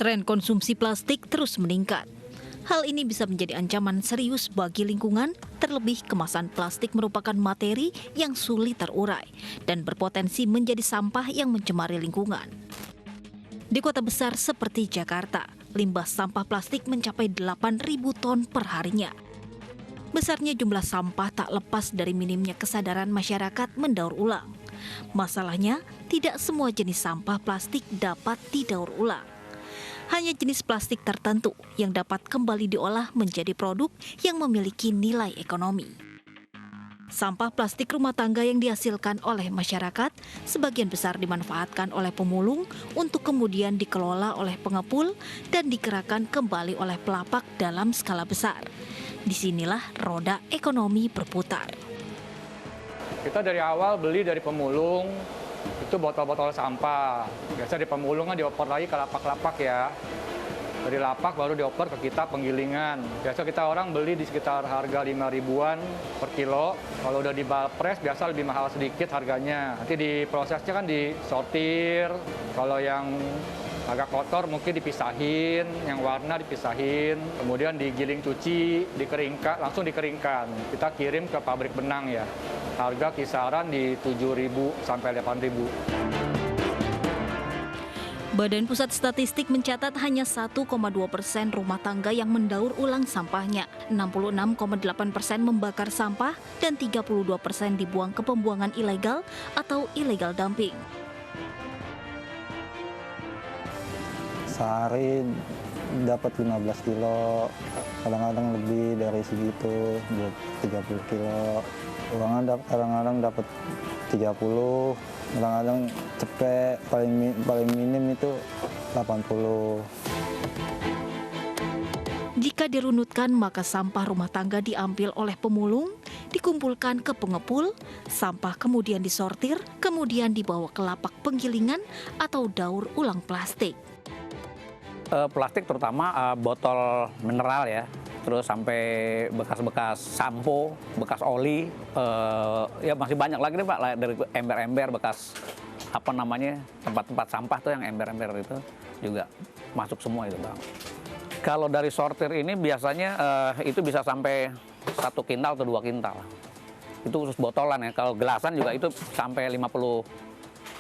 Tren konsumsi plastik terus meningkat. Hal ini bisa menjadi ancaman serius bagi lingkungan, terlebih kemasan plastik merupakan materi yang sulit terurai dan berpotensi menjadi sampah yang mencemari lingkungan. Di kota besar seperti Jakarta, limbah sampah plastik mencapai 8.000 ton per harinya. Besarnya jumlah sampah tak lepas dari minimnya kesadaran masyarakat mendaur ulang. Masalahnya, tidak semua jenis sampah plastik dapat didaur ulang. Hanya jenis plastik tertentu yang dapat kembali diolah menjadi produk yang memiliki nilai ekonomi. Sampah plastik rumah tangga yang dihasilkan oleh masyarakat sebagian besar dimanfaatkan oleh pemulung untuk kemudian dikelola oleh pengepul dan dikerahkan kembali oleh pelapak dalam skala besar. Disinilah roda ekonomi berputar. Kita dari awal beli dari pemulung, itu botol-botol sampah. Biasa di pemulung kan dioper lagi ke lapak-lapak ya. Dari lapak baru dioper ke kita penggilingan. Biasa kita orang beli di sekitar harga 5 ribuan per kilo. Kalau udah di balpres biasa lebih mahal sedikit harganya. Nanti di prosesnya kan disortir. Kalau yang agak kotor mungkin dipisahin, yang warna dipisahin. Kemudian digiling cuci, dikeringkan, langsung dikeringkan. Kita kirim ke pabrik benang ya. Harga kisaran di 7.000 sampai 8.000. Badan Pusat Statistik mencatat hanya 1,2% rumah tangga yang mendaur ulang sampahnya, 66,8% membakar sampah, dan 32% dibuang ke pembuangan ilegal atau illegal dumping. Sehari dapat 15 kilo, kadang-kadang lebih dari segitu, 30 kilo. Uangnya kadang-kadang dapat 30, kadang-kadang cepet, paling minim itu 80. Jika dirunutkan, maka sampah rumah tangga diambil oleh pemulung, dikumpulkan ke pengepul, sampah kemudian disortir, kemudian dibawa ke lapak penggilingan atau daur ulang plastik. Plastik terutama botol mineral ya, terus sampai bekas-bekas sampo, bekas oli, ya masih banyak lagi nih Pak, dari ember-ember bekas apa namanya tempat-tempat sampah tuh yang ember-ember itu juga masuk semua itu Bang. Kalau dari sortir ini biasanya itu bisa sampai 1 kintal atau 2 kintal. Itu khusus botolan ya, kalau gelasan juga itu sampai 50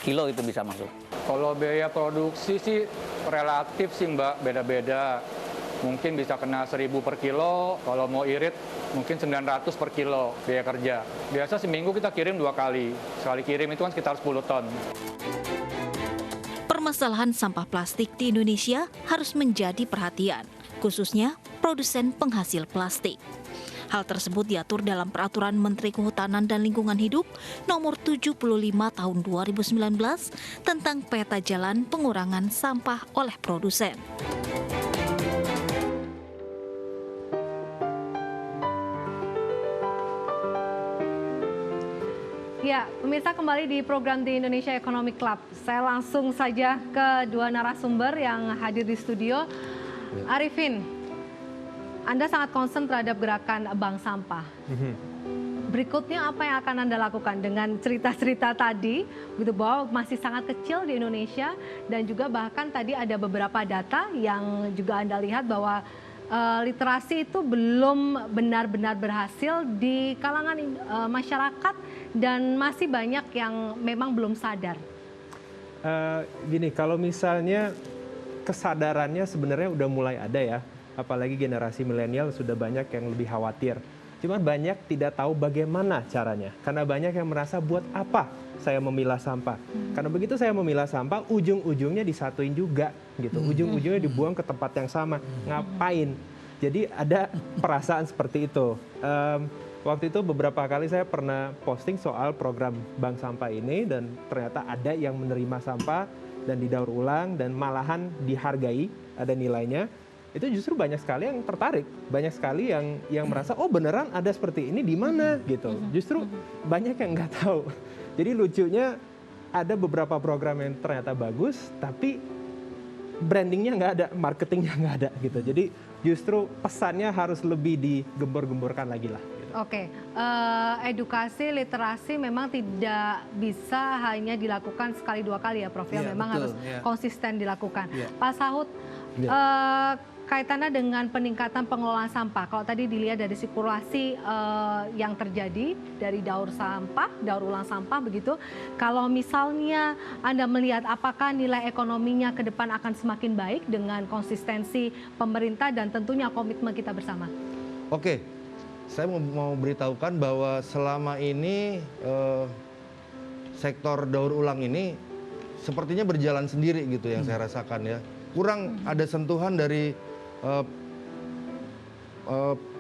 kilo itu bisa masuk. Kalau biaya produksi sih relatif sih Mbak, beda-beda. Mungkin bisa kena 1.000 per kilo, kalau mau irit mungkin 900 per kilo biaya kerja. Biasa seminggu kita kirim 2 kali, sekali kirim itu kan sekitar 10 ton. Permasalahan sampah plastik di Indonesia harus menjadi perhatian, khususnya produsen penghasil plastik. Hal tersebut diatur dalam Peraturan Menteri Kehutanan dan Lingkungan Hidup Nomor 75 Tahun 2019 tentang peta jalan pengurangan sampah oleh produsen. Ya, pemirsa, kembali di program di Indonesia Economic Club. Saya langsung saja ke dua narasumber yang hadir di studio. Arifin, Anda sangat concern terhadap gerakan bank sampah. Berikutnya apa yang akan Anda lakukan dengan cerita-cerita tadi, gitu, bahwa masih sangat kecil di Indonesia dan juga bahkan tadi ada beberapa data yang juga Anda lihat bahwa literasi itu belum benar-benar berhasil di kalangan masyarakat dan masih banyak yang memang belum sadar. Gini, kalau misalnya kesadarannya sebenarnya udah mulai ada ya. Apalagi generasi milenial sudah banyak yang lebih khawatir. Cuman banyak tidak tahu bagaimana caranya. Karena banyak yang merasa buat apa saya memilah sampah. Karena begitu saya memilah sampah, ujung-ujungnya disatuin juga gitu. Ujung-ujungnya dibuang ke tempat yang sama. Ngapain? Jadi ada perasaan seperti itu. Waktu itu beberapa kali saya pernah posting soal program bank sampah ini dan ternyata ada yang menerima sampah dan didaur ulang dan malahan dihargai, ada nilainya. Itu justru banyak sekali yang tertarik, banyak sekali yang merasa oh beneran ada seperti ini di mana gitu. Justru banyak yang nggak tahu. Jadi lucunya ada beberapa program yang ternyata bagus, tapi brandingnya nggak ada, marketingnya nggak ada gitu. Jadi justru pesannya harus lebih digembor-gemborkan lagi lah. Oke, edukasi literasi memang tidak bisa hanya dilakukan sekali dua kali ya Prof, ya memang betul, harus konsisten dilakukan. Pak Sahut, kaitannya dengan peningkatan pengelolaan sampah. Kalau tadi dilihat dari sirkulasi yang terjadi dari daur ulang sampah begitu. Kalau misalnya Anda melihat apakah nilai ekonominya ke depan akan semakin baik dengan konsistensi pemerintah dan tentunya komitmen kita bersama. Oke, saya mau beritahukan bahwa selama ini sektor daur ulang ini sepertinya berjalan sendiri gitu yang saya rasakan ya. Kurang ada sentuhan dari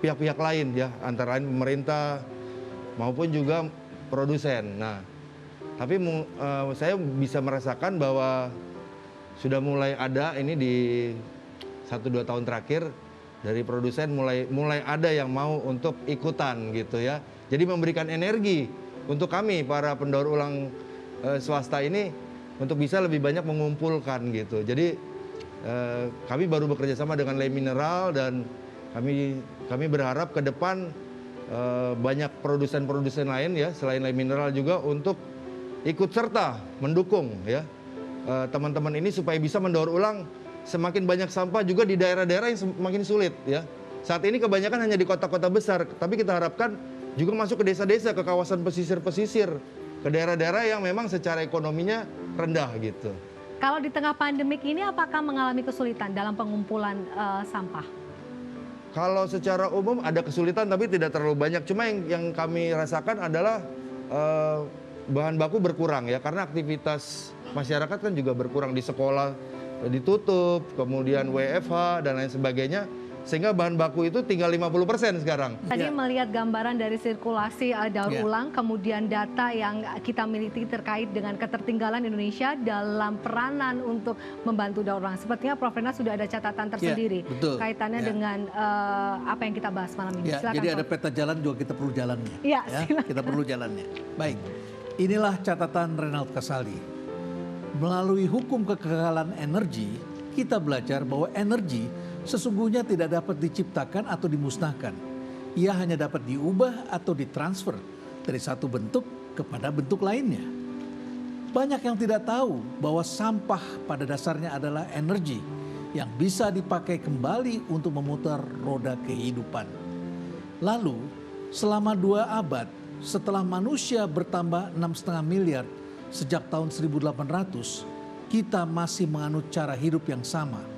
pihak-pihak lain ya, antara lain pemerintah maupun juga produsen. Nah, tapi saya bisa merasakan bahwa sudah mulai ada ini di 1-2 tahun terakhir dari produsen mulai ada yang mau untuk ikutan gitu ya. Jadi memberikan energi untuk kami para pendaur ulang swasta ini untuk bisa lebih banyak mengumpulkan gitu. Jadi kami baru bekerja sama dengan Lem Mineral dan kami berharap ke depan banyak produsen-produsen lain ya selain Lem Mineral juga untuk ikut serta mendukung ya teman-teman ini supaya bisa mendaur ulang semakin banyak sampah juga di daerah-daerah yang semakin sulit ya. Saat ini kebanyakan hanya di kota-kota besar, tapi kita harapkan juga masuk ke desa-desa, ke kawasan pesisir-pesisir, ke daerah-daerah yang memang secara ekonominya rendah gitu. Kalau di tengah pandemik ini apakah mengalami kesulitan dalam pengumpulan sampah? Kalau secara umum ada kesulitan tapi tidak terlalu banyak. Cuma yang kami rasakan adalah bahan baku berkurang ya. Karena aktivitas masyarakat kan juga berkurang, di sekolah ditutup, kemudian WFH dan lain sebagainya. Sehingga bahan baku itu tinggal 50% sekarang. Tadi melihat gambaran dari sirkulasi daur ulang, kemudian data yang kita miliki terkait dengan ketertinggalan Indonesia dalam peranan untuk membantu daur ulang. Sepertinya Prof. Renas sudah ada catatan tersendiri kaitannya dengan apa yang kita bahas malam ini. Silakan, jadi Prof. ada peta jalan juga kita perlu jalannya. Ya, kita perlu jalannya. Baik, inilah catatan Renald Kasali. Melalui hukum kekekalan energi, kita belajar bahwa energi sesungguhnya tidak dapat diciptakan atau dimusnahkan. Ia hanya dapat diubah atau ditransfer dari satu bentuk kepada bentuk lainnya. Banyak yang tidak tahu bahwa sampah pada dasarnya adalah energi yang bisa dipakai kembali untuk memutar roda kehidupan. Lalu, selama 2 abad setelah manusia bertambah 6,5 miliar sejak tahun 1800, kita masih menganut cara hidup yang sama.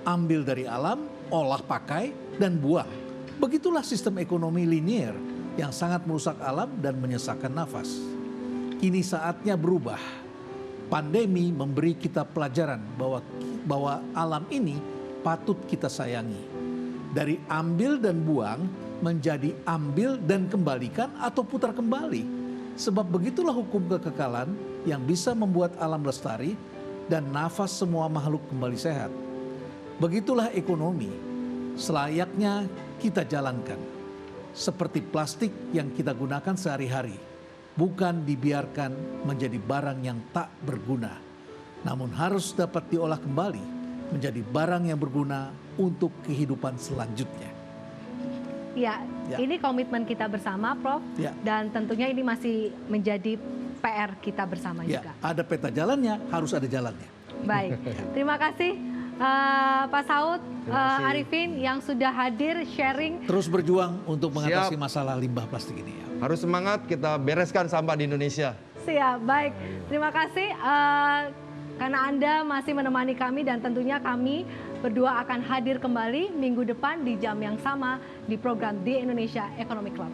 Ambil dari alam, olah pakai, dan buang. Begitulah sistem ekonomi linier yang sangat merusak alam dan menyesakkan nafas. Kini saatnya berubah. Pandemi memberi kita pelajaran bahwa alam ini patut kita sayangi. Dari ambil dan buang menjadi ambil dan kembalikan atau putar kembali. Sebab begitulah hukum kekekalan yang bisa membuat alam lestari dan nafas semua makhluk kembali sehat. Begitulah ekonomi selayaknya kita jalankan. Seperti plastik yang kita gunakan sehari-hari. Bukan dibiarkan menjadi barang yang tak berguna. Namun harus dapat diolah kembali menjadi barang yang berguna untuk kehidupan selanjutnya. Ya, ini komitmen kita bersama, Prof. Dan tentunya ini masih menjadi PR kita bersama juga. Ada peta jalannya, harus ada jalannya. Baik, terima kasih Pak Saud, Arifin yang sudah hadir sharing. Terus berjuang untuk mengatasi masalah limbah plastik ini. Harus semangat, kita bereskan sampah di Indonesia. Siap, baik. Terima kasih karena Anda masih menemani kami dan tentunya kami berdua akan hadir kembali minggu depan di jam yang sama di program The Indonesia Economic Club.